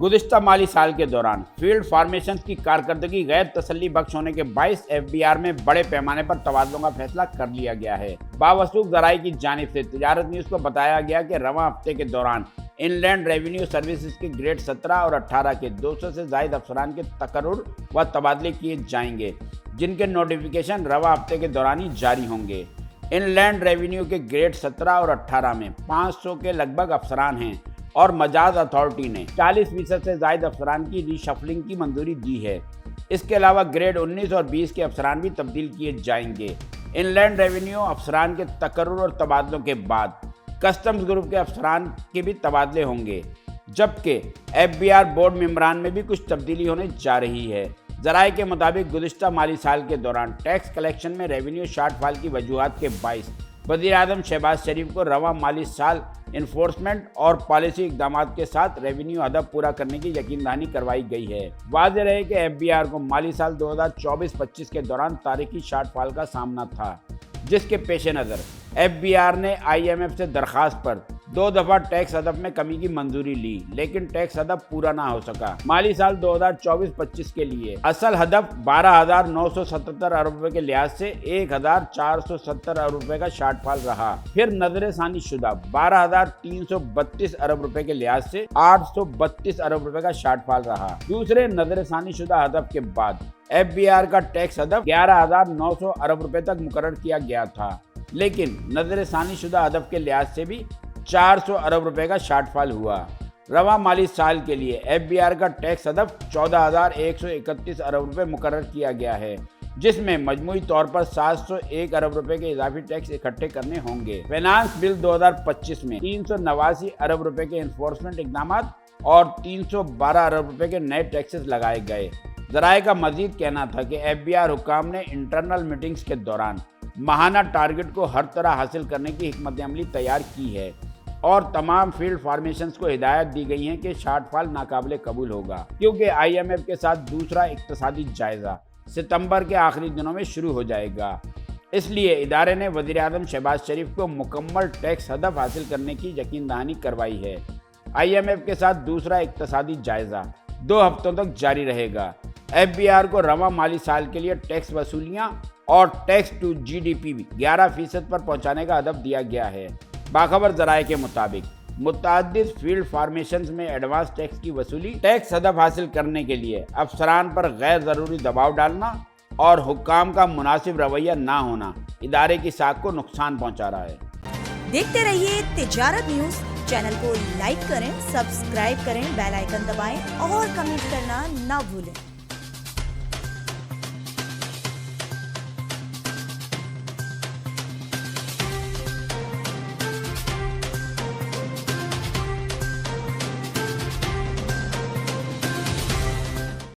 गुज़िश्ता माली साल के दौरान फील्ड फार्मेशन की कारकर्दगी गैर तसल्ली बख्श होने के 22 FBR में बड़े पैमाने पर तबादलों का फैसला कर लिया गया है। बावसूख ज़राए की जानिब से तिजारत न्यूज़ को बताया गया कि रवां हफ्ते के दौरान इनलैंड रेवेन्यू सर्विसेज के ग्रेड 17 और 18 के 200 से ज़ायद अफसरान के तकर्रुर व तबादले किए जाएंगे, जिनके नोटिफिकेशन रवां हफ्ते के दौरान ही जारी होंगे। इनलैंड रेवेन्यू के ग्रेड 17 और 18 में 500 के लगभग अफसरान हैं और मजाज अथॉरिटी ने 40% से ज़ायद अफसरान की रीशफलिंग की मंजूरी दी है। इसके अलावा ग्रेड 19 और 20 के अफसरान भी तब्दील किए जाएंगे। इनलैंड रेवेन्यू अफसरान के तकर्रुर और तबादलों के बाद कस्टम्स ग्रुप के अफसरान के भी तबादले होंगे, जबकि FBR बोर्ड मेंबरान में भी कुछ तब्दीली होने जा रही है। ज़राए के मुताबिक गुज़िश्ता माली साल के दौरान टैक्स कलेक्शन में रेवेन्यू शॉर्टफॉल की वजूहात के बाइस वज़ीर-ए-आज़म शहबाज शरीफ को रवां माली साल इन्फोर्समेंट और पॉलिसी इक़दाम के साथ रेवेन्यू हदफ पूरा करने की यकीनदहानी करवाई गई है। वाज़ेह रहे कि FBR को माली साल 2024-25 के दौरान तारीखी शॉर्टफॉल का सामना था, जिसके पेश नज़र FBR ने IMF से दरख्वास्त पर 2 दफ़ा टैक्स हदफ में कमी की मंजूरी ली, लेकिन टैक्स हदफ पूरा ना हो सका। माली साल 2024-25 के लिए असल हदफ 12,977 अरब रुपए के लिहाज से 1,470 अरब रुपए का शॉर्टफॉल रहा। फिर नजरसानी शुदा 12,332 अरब रुपए के लिहाज से 832 अरब रुपए का शॉर्टफॉल रहा। दूसरे नजरसानी शुदा हदफ के बाद FBR का टैक्स हदफ 11,900 अरब रुपए तक मुकर्रर किया गया था, लेकिन नजरसानी शुदा हदफ के लिहाज से भी 400 अरब रुपए का शॉर्टफॉल हुआ। रवां माली साल के लिए FBR का टैक्स हदफ 14,131 अरब रुपए मुकर्रर किया गया है, जिसमें मजमूई तौर पर 701 अरब रुपए के इजाफी टैक्स इकट्ठे करने होंगे। फाइनेंस बिल 2025 में 389 अरब रुपए के इन्फोर्समेंट इकदाम और 312 अरब रुपए के नए टैक्सेस लगाए गए। ज़राए का मजीद कहना था कि FBR हुकाम ने इंटरनल मीटिंग्स के दौरान माहाना टारगेट को हर तरह हासिल करने की हिकमत अमली तैयार की है और तमाम फील्ड फार्मेशंस को हिदायत दी गई है कि शॉर्टफॉल नाकाबिले कबूल होगा, क्योंकि IMF के साथ दूसरा इक्तसादी जायजा सितंबर के आखिरी दिनों में शुरू हो जाएगा। इसलिए इदारे ने वज़ीर-ए-आज़म शहबाज शरीफ को मुकम्मल टैक्स हदफ हासिल करने की यकीनदहानी करवाई है। IMF के साथ दूसरा इक्तसादी जायजा 2 हफ्तों तक जारी रहेगा। FBR को रवां माली साल के लिए टैक्स वसूलियाँ और टैक्स टू GDP 11% पर पहुँचाने का हदफ दिया गया है। बाखबर ज़राए के मुताबिक मुतअद्दिद फील्ड फार्मेशंस में एडवांस टैक्स की वसूली टैक्स हदफ हासिल करने के लिए अफसरान पर गैर ज़रूरी दबाव डालना और हुक्काम का मुनासिब रवैया ना होना इदारे की साख को नुकसान पहुँचा रहा है। देखते रहिए तिजारत न्यूज़। चैनल को लाइक करें, सब्सक्राइब करें, बेल आइकन दबाएं और कमेंट करना ना भूलें।